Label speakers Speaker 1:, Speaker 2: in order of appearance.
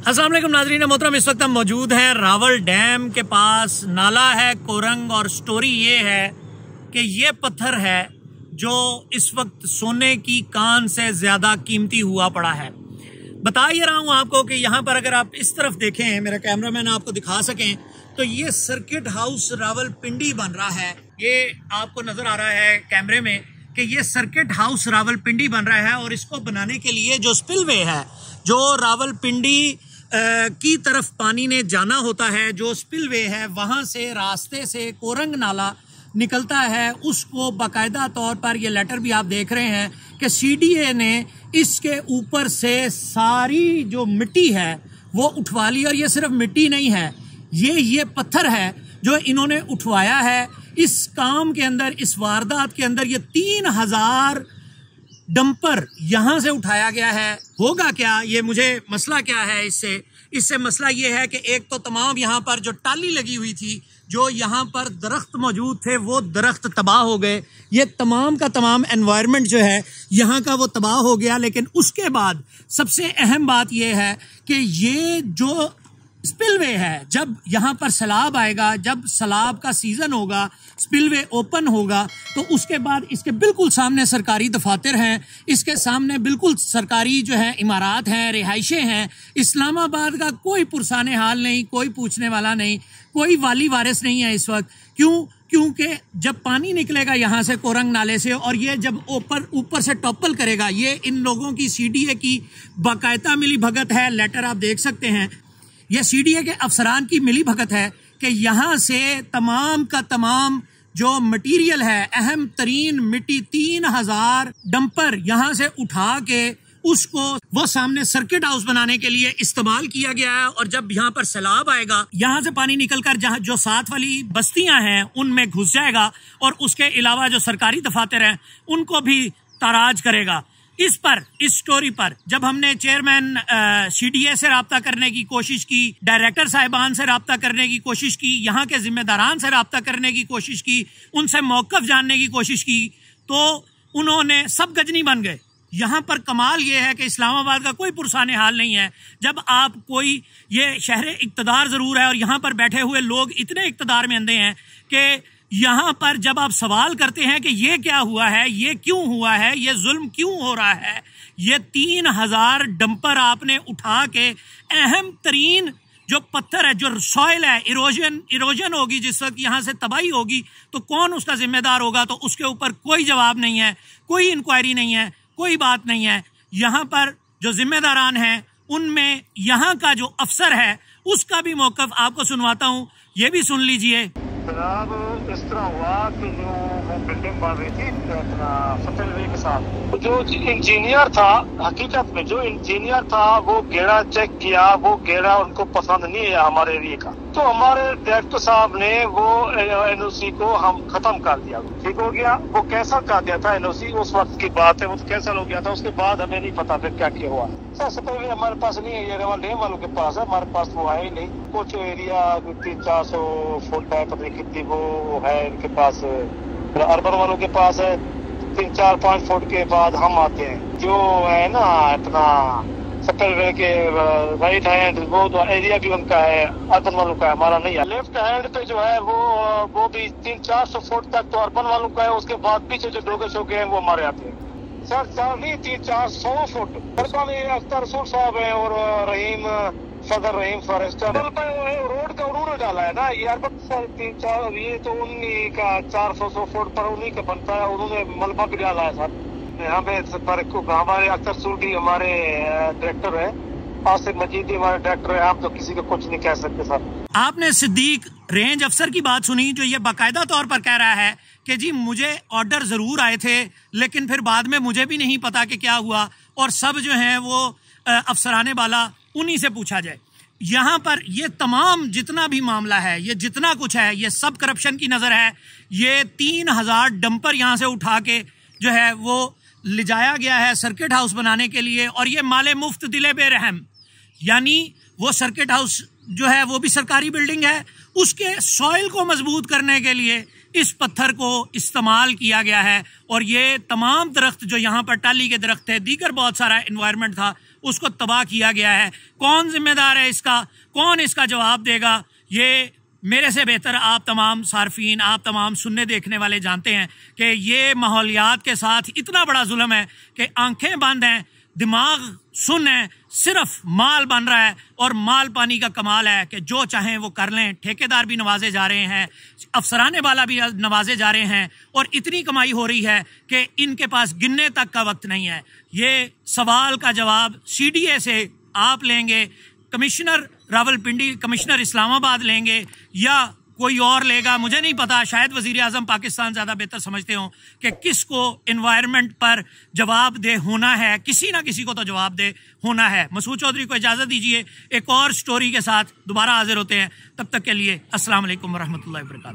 Speaker 1: अस्सलाम वालेकुम नाज़रीन मोहतरम, इस वक्त हम मौजूद हैं रावल डैम के पास। नाला है कोरंग और स्टोरी ये है कि ये पत्थर है जो इस वक्त सोने की कान से ज़्यादा कीमती हुआ पड़ा है। बता ये रहा हूँ आपको कि यहाँ पर अगर आप इस तरफ देखें, मेरा कैमरामैन आपको दिखा सकें, तो ये सर्किट हाउस रावलपिंडी बन रहा है। ये आपको नज़र आ रहा है कैमरे में कि ये सर्किट हाउस रावलपिंडी बन रहा है और इसको बनाने के लिए जो स्पिलवे है, जो रावलपिंडी की तरफ पानी ने जाना होता है, जो स्पिलवे है वहाँ से रास्ते से कोरंग नाला निकलता है, उसको बाकायदा तौर पर ये लेटर भी आप देख रहे हैं कि सीडीए ने इसके ऊपर से सारी जो मिट्टी है वो उठवा ली। और ये सिर्फ मिट्टी नहीं है, ये पत्थर है जो इन्होंने उठवाया है। इस काम के अंदर, इस वारदात के अंदर ये 3000 डंपर यहां से उठाया गया है। होगा क्या, ये मुझे मसला क्या है इससे मसला ये है कि एक तो तमाम यहाँ पर जो टाली लगी हुई थी, जो यहाँ पर दरख्त मौजूद थे, वो दरख्त तबाह हो गए। ये तमाम का तमाम एनवायरनमेंट जो है यहाँ का वो तबाह हो गया। लेकिन उसके बाद सबसे अहम बात ये है कि ये जो स्पिलवे है, जब यहाँ पर सैलाब आएगा, जब सैलाब का सीजन होगा, स्पिलवे ओपन होगा, तो उसके बाद इसके बिल्कुल सामने सरकारी दफातर हैं, इसके सामने बिल्कुल सरकारी जो है इमारात हैं, रिहाइशें हैं। इस्लामाबाद का कोई पुरसाने हाल नहीं, कोई पूछने वाला नहीं, कोई वाली वारिस नहीं है इस वक्त। क्योंकि जब पानी निकलेगा यहाँ से कोरंग नाले से और ये जब ऊपर से टॉपल करेगा, ये इन लोगों की सीडीए की बाकायदा मिली भगत है। लेटर आप देख सकते हैं, यह सीडीए के अफसरान की मिली भगत है कि यहाँ से तमाम का तमाम जो मटीरियल है, अहम तरीन मिट्टी 3000 डंपर यहाँ से उठा के उसको वो सामने सर्किट हाउस बनाने के लिए इस्तेमाल किया गया है। और जब यहाँ पर सैलाब आएगा, यहाँ से पानी निकलकर जहाँ जो साथ वाली बस्तियां हैं उनमें घुस जाएगा और उसके अलावा जो सरकारी दफातर हैं उनको भी ताराज करेगा। इस स्टोरी पर जब हमने चेयरमैन सीडीए से राब्ता करने की कोशिश की, डायरेक्टर साहिबान से राब्ता करने की कोशिश की, यहाँ के जिम्मेदारान से राब्ता करने की कोशिश की, उनसे मौक़िफ़ जानने की कोशिश की, तो उन्होंने सब गजनी बन गए। यहाँ पर कमाल ये है कि इस्लामाबाद का कोई पुरसाने हाल नहीं है। जब आप कोई, ये शहर इक़्तिदार ज़रूर है और यहाँ पर बैठे हुए लोग इतने इक़्तिदार में अंधे हैं कि यहाँ पर जब आप सवाल करते हैं कि ये क्या हुआ है, ये क्यों हुआ है, ये जुल्म क्यों हो रहा है, ये 3000 डंपर आपने उठा के अहम तरीन जो पत्थर है, जो सॉइल है, इरोजन होगी, जिस वक्त यहाँ से तबाही होगी तो कौन उसका जिम्मेदार होगा? तो उसके ऊपर कोई जवाब नहीं है, कोई इंक्वायरी नहीं है, कोई बात नहीं है। यहाँ पर जो जिम्मेदारान हैं उनमें यहाँ का जो अफसर है उसका भी मौक़िफ़ आपको सुनवाता हूँ, ये भी सुन लीजिए।
Speaker 2: जनाब, इस तरह हुआ कि जो वो बिल्डिंग बन रही थी अपना फतेहवे के साथ, जो इंजीनियर था, हकीकत में जो इंजीनियर था वो गेड़ा चेक किया, वो गेड़ा उनको पसंद नहीं है हमारे एरिया का, तो हमारे डायरेक्टर साहब ने वो एनओसी को हम खत्म कर दिया। ठीक हो गया, वो कैंसिल कर दिया था एनओसी, उस वक्त की बात है, वो कैंसिल हो गया था। उसके बाद हमें नहीं पता फिर क्या क्या हुआ। फतेहवे हमारे पास नहीं है, ये रावल डैम वालों के पास है, हमारे पास वो है ही नहीं। कुछ एरिया 300-400 फुट है, पता नहीं कितनी वो है इनके पास, अर्बन वालों के पास है 3-4-5 फुट के बाद हम आते हैं। जो है ना अपना फतेहवे के राइट हैंड, वो तो एरिया भी उनका है, अर्बन वालों का है, हमारा नहीं है। लेफ्ट हैंड पे जो है वो भी 300-400 फुट तक तो अर्बन वालों का है। उसके बाद पीछे जो डोगे शोगे हैं वो हमारे आते हैं। सर 300-400 फुट अर्बन अख्तर रसूल साहब है और रहीम सदर रहीम फॉरेस्टर रोड का उन्होंने डाला है ना, ये अर्बन 3-4, ये तो उन्हीं का 400 फुट पर उन्हीं का बनता है, उन्होंने मलबा भी डाला है सर। यहाँ पे हमारे अख्तर सूडी हमारे डायरेक्टर है, आसिफ मजीदी हमारे डायरेक्टर है, हम तो किसी को कुछ नहीं कह सकते सर।
Speaker 1: आपने सिद्दीक रेंज अफसर की बात सुनी, जो ये बाकायदा तौर पर कह रहा है कि जी मुझे ऑर्डर ज़रूर आए थे लेकिन फिर बाद में मुझे भी नहीं पता कि क्या हुआ, और सब जो हैं वो अफसराने वाला उन्हीं से पूछा जाए। यहाँ पर ये तमाम जितना भी मामला है, ये जितना कुछ है, ये सब करप्शन की नज़र है। ये 3000 डंपर यहाँ से उठा के जो है वो ले जाया गया है सर्किट हाउस बनाने के लिए, और ये माले मुफ्त दिले बेरहम, यानी वो सर्किट हाउस जो है वो भी सरकारी बिल्डिंग है, उसके सॉइल को मजबूत करने के लिए इस पत्थर को इस्तेमाल किया गया है। और ये तमाम दरख्त जो यहाँ पर टाली के दरख्त है, दीगर बहुत सारा एनवायरनमेंट था, उसको तबाह किया गया है। कौन जिम्मेदार है इसका, कौन इसका जवाब देगा? ये मेरे से बेहतर आप तमाम सार्फीन, आप तमाम सुनने देखने वाले जानते हैं कि ये माहौलियात के साथ इतना बड़ा जुल्म है कि आंखें बंद हैं, दिमाग सुन है, सिर्फ माल बन रहा है और माल पानी का कमाल है कि जो चाहें वो कर लें। ठेकेदार भी नवाजे जा रहे हैं, अफसराने वाला भी नवाजे जा रहे हैं और इतनी कमाई हो रही है कि इनके पास गिनने तक का वक्त नहीं है। ये सवाल का जवाब CDA से आप लेंगे, कमिश्नर रावलपिंडी, कमिश्नर इस्लामाबाद लेंगे या कोई और लेगा, मुझे नहीं पता। शायद वजीर आजम पाकिस्तान ज़्यादा बेहतर समझते हों कि किसको इन्वायरमेंट पर जवाबदेह होना है, किसी ना किसी को तो जवाबदेह होना है। मसूद चौधरी को इजाज़त दीजिए, एक और स्टोरी के साथ दोबारा हाजिर होते हैं। तब तक के लिए अस्सलाम वालेकुम वरहमतुल्लाहि वबरकातुहू।